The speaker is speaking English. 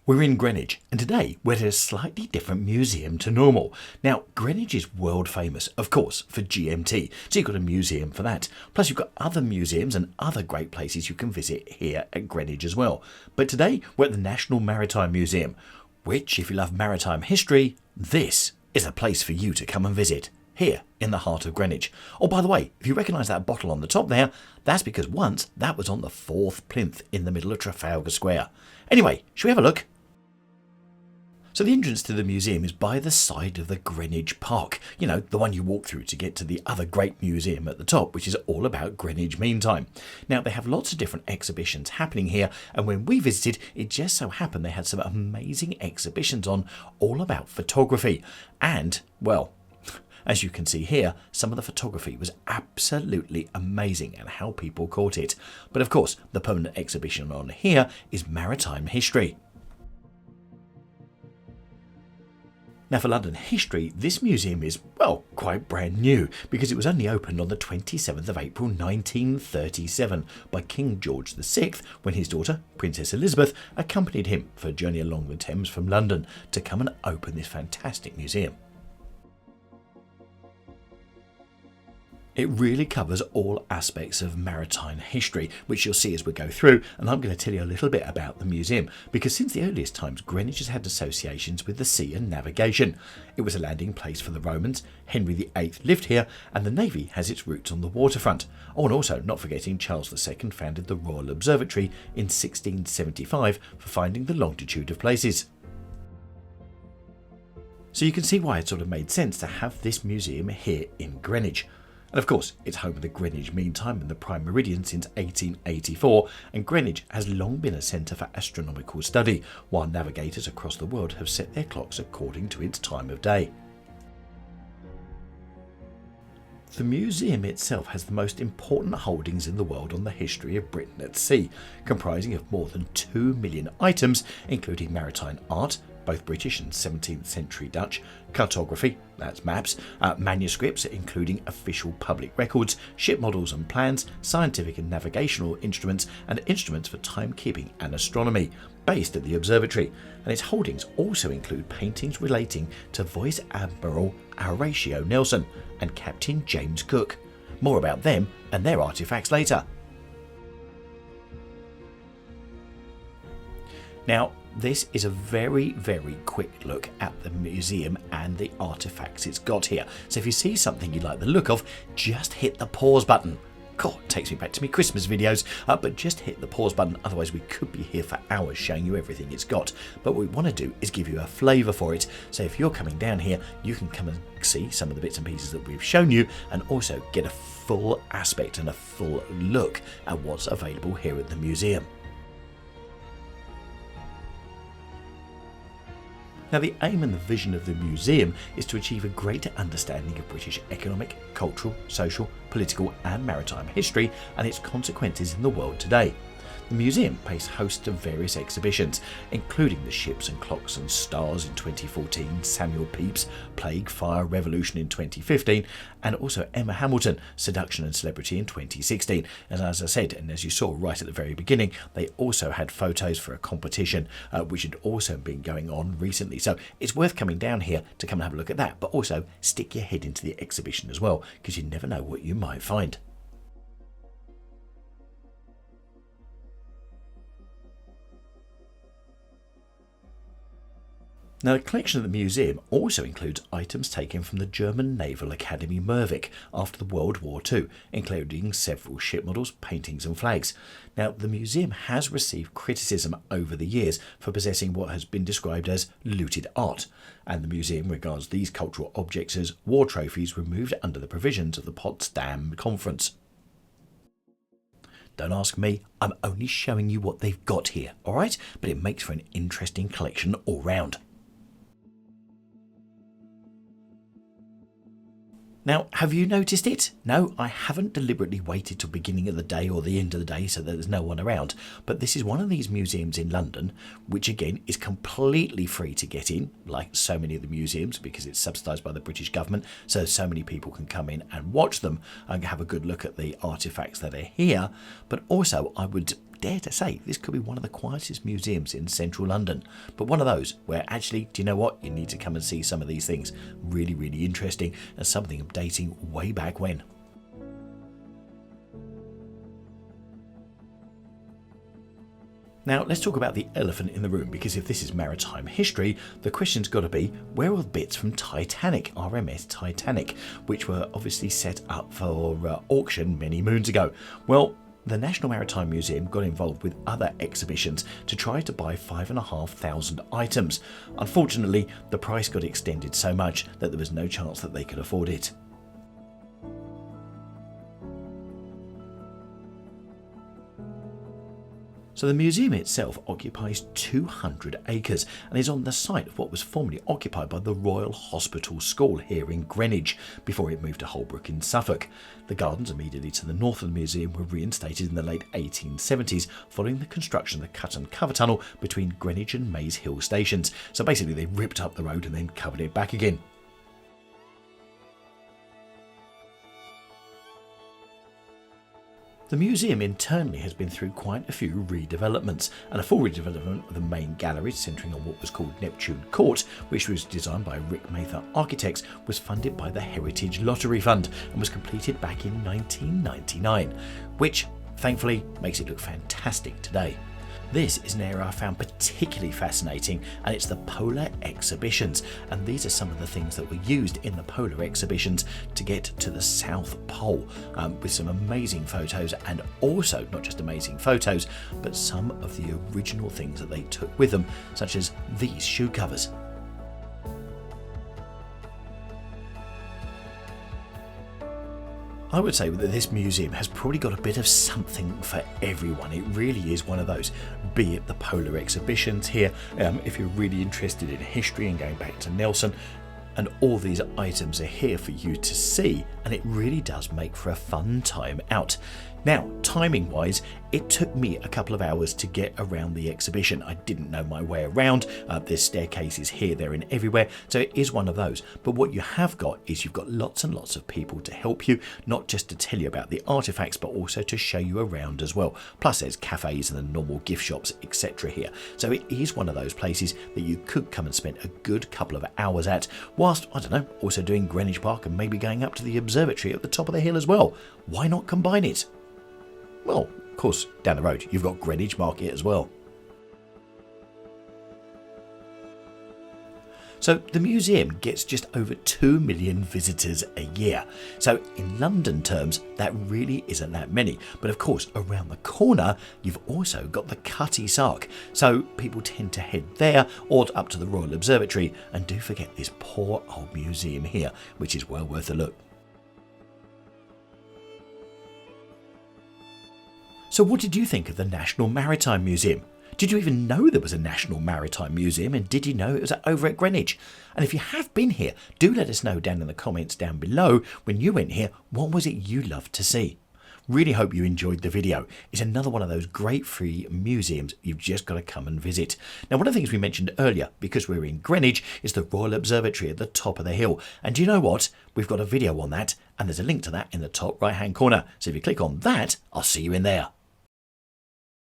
We're in Greenwich, and today we're at a slightly different museum to normal. Now, Greenwich is world famous, of course, for GMT, so you've got a museum for that. Plus, you've got other museums and other great places you can visit here at Greenwich as well. But today, we're at the National Maritime Museum, which, if you love maritime history, this is a place for you to come and visit, here in the heart of Greenwich. Oh, by the way, if you recognise that bottle on the top there, that's because once that was on the 4th plinth in the middle of Trafalgar Square. Anyway, shall we have a look? So the entrance to the museum is by the side of the Greenwich Park. You know, the one you walk through to get to the other great museum at the top, which is all about Greenwich Meantime. Now, they have lots of different exhibitions happening here, and when we visited, it just so happened they had some amazing exhibitions on all about photography. And, well, as you can see here, some of the photography was absolutely amazing and how people caught it. But of course, the permanent exhibition on here is maritime history. Now, for London history, this museum is, well, quite brand new because it was only opened on the 27th of April 1937 by King George VI when his daughter, Princess Elizabeth, accompanied him for a journey along the Thames from London to come and open this fantastic museum. It really covers all aspects of maritime history, which you'll see as we go through, and I'm going to tell you a little bit about the museum, because since the earliest times, Greenwich has had associations with the sea and navigation. It was a landing place for the Romans, Henry VIII lived here, and the Navy has its roots on the waterfront. Oh, and also, not forgetting, Charles II founded the Royal Observatory in 1675 for finding the longitude of places. So you can see why it sort of made sense to have this museum here in Greenwich. And of course, it's home of the Greenwich Meantime and the Prime Meridian since 1884, and Greenwich has long been a centre for astronomical study, while navigators across the world have set their clocks according to its time of day. The museum itself has the most important holdings in the world on the history of Britain at sea, comprising of more than 2 million items, including maritime art, both British and 17th century Dutch, cartography, that's maps, manuscripts including official public records, ship models and plans, scientific and navigational instruments, and instruments for timekeeping and astronomy, based at the observatory. And its holdings also include paintings relating to Vice Admiral Horatio Nelson and Captain James Cook. More about them and their artefacts later. Now, this is a very, very quick look at the museum and the artefacts it's got here. So if you see something you like the look of, just hit the pause button. God, it takes me back to my Christmas videos, but just hit the pause button, otherwise we could be here for hours showing you everything it's got. But what we want to do is give you a flavour for it, so if you're coming down here, you can come and see some of the bits and pieces that we've shown you, and also get a full aspect and a full look at what's available here at the museum. Now, the aim and the vision of the museum is to achieve a greater understanding of British economic, cultural, social, political and maritime history and its consequences in the world today. The museum pays host to various exhibitions, including the Ships and Clocks and Stars in 2014, Samuel Pepys' Plague, Fire, Revolution in 2015, and also Emma Hamilton, Seduction and Celebrity in 2016. And as I said, and as you saw right at the very beginning, they also had photos for a competition, which had also been going on recently. So it's worth coming down here to come and have a look at that, but also stick your head into the exhibition as well, because you never know what you might find. Now, the collection at the museum also includes items taken from the German Naval Academy Mervik after the World War II, including several ship models, paintings and flags. Now, the museum has received criticism over the years for possessing what has been described as looted art, and the museum regards these cultural objects as war trophies removed under the provisions of the Potsdam Conference. Don't ask me, I'm only showing you what they've got here, alright? But it makes for an interesting collection all round. Now, have you noticed it? No, I haven't deliberately waited till beginning of the day or the end of the day so that there's no one around, but this is one of these museums in London, which again is completely free to get in, like so many of the museums, because it's subsidised by the British government, so many people can come in and watch them and have a good look at the artefacts that are here. But also I would dare to say this could be one of the quietest museums in central London, but one of those where actually, do you know what, you need to come and see some of these things. Really, really interesting, and something dating way back when. Now, let's talk about the elephant in the room, because if this is maritime history, the question's got to be, where are the bits from Titanic, RMS Titanic, which were obviously set up for auction many moons ago? Well, the National Maritime Museum got involved with other exhibitions to try to buy 5,500 items. Unfortunately, the price got extended so much that there was no chance that they could afford it. So the museum itself occupies 200 acres and is on the site of what was formerly occupied by the Royal Hospital School here in Greenwich before it moved to Holbrook in Suffolk. The gardens immediately to the north of the museum were reinstated in the late 1870s following the construction of the cut and cover tunnel between Greenwich and Maze Hill stations. So basically they ripped up the road and then covered it back again. The museum internally has been through quite a few redevelopments, and a full redevelopment of the main gallery centering on what was called Neptune Court, which was designed by Rick Mather Architects, was funded by the Heritage Lottery Fund and was completed back in 1999, which thankfully makes it look fantastic today. This is an area I found particularly fascinating, and it's the polar exhibitions, and these are some of the things that were used in the polar exhibitions to get to the South Pole, with some amazing photos, and also not just amazing photos but some of the original things that they took with them, such as these shoe covers. I would say that this museum has probably got a bit of something for everyone. It really is one of those, be it the polar exhibitions here, if you're really interested in history and going back to Nelson, and all these items are here for you to see, and it really does make for a fun time out. Now, timing wise, it took me a couple of hours to get around the exhibition. I didn't know my way around. There's staircases here, there and everywhere, so it is one of those. But what you have got is you've got lots and lots of people to help you, not just to tell you about the artifacts, but also to show you around as well. Plus there's cafes and the normal gift shops, etc. here. So it is one of those places that you could come and spend a good couple of hours at, whilst, I don't know, also doing Greenwich Park and maybe going up to the observatory at the top of the hill as well. Why not combine it? Well, of course, down the road, you've got Greenwich Market as well. So the museum gets just over 2 million visitors a year. So in London terms, that really isn't that many. But of course, around the corner, you've also got the Cutty Sark. So people tend to head there or up to the Royal Observatory. And do forget this poor old museum here, which is well worth a look. So what did you think of the National Maritime Museum? Did you even know there was a National Maritime Museum, and did you know it was over at Greenwich? And if you have been here, do let us know down in the comments down below, when you went here, what was it you loved to see? Really hope you enjoyed the video. It's another one of those great free museums you've just got to come and visit. Now, one of the things we mentioned earlier, because we're in Greenwich, is the Royal Observatory at the top of the hill. And do you know what? We've got a video on that, and there's a link to that in the top right hand corner. So if you click on that, I'll see you in there.